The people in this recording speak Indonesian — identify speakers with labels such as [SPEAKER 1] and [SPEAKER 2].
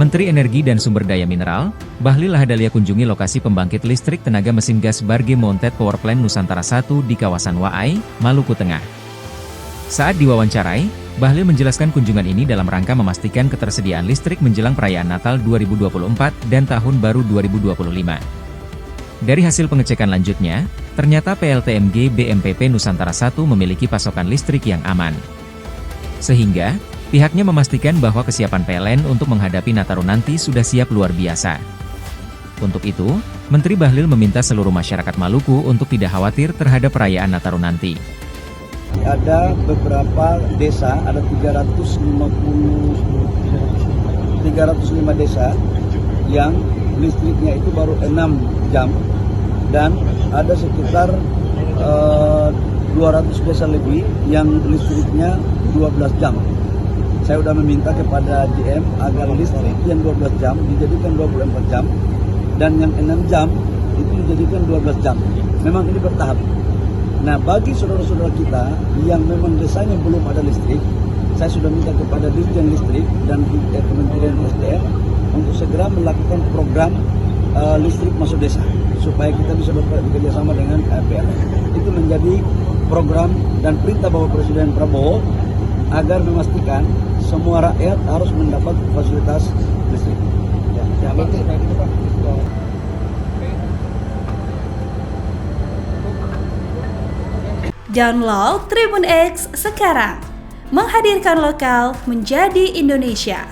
[SPEAKER 1] Menteri Energi dan Sumber Daya Mineral, Bahlil Lahadalia kunjungi lokasi pembangkit listrik tenaga mesin gas Barge Mounted Power Plant Nusantara 1 di kawasan Waai, Maluku Tengah. Saat diwawancarai, Bahlil menjelaskan kunjungan ini dalam rangka memastikan ketersediaan listrik menjelang perayaan Natal 2024 dan Tahun Baru 2025. Dari hasil pengecekan lanjutnya, ternyata PLTMG BMPP Nusantara 1 memiliki pasokan listrik yang aman. Sehingga, pihaknya memastikan bahwa kesiapan PLN untuk menghadapi Nataru nanti sudah siap luar biasa. Untuk itu, Menteri Bahlil meminta seluruh masyarakat Maluku untuk tidak khawatir terhadap perayaan Nataru nanti.
[SPEAKER 2] Ada beberapa desa, ada 305 desa yang listriknya itu baru 6 jam dan ada sekitar 200 desa lebih yang listriknya 12 jam. Saya sudah meminta kepada GM agar listrik yang 12 jam dijadikan 24 jam dan yang 6 jam itu dijadikan 12 jam. Memang ini bertahap. Nah, bagi saudara-saudara kita yang memang desanya belum ada listrik, saya sudah minta kepada Dirjen Listrik dan Kementerian SDM untuk segera melakukan program listrik masuk desa supaya kita bisa bekerja sama dengan PLN. Itu menjadi program dan perintah Bapak Presiden Prabowo agar memastikan semua rakyat harus mendapat fasilitas listrik. Ya,
[SPEAKER 3] Download Tribun X sekarang, menghadirkan lokal menjadi Indonesia.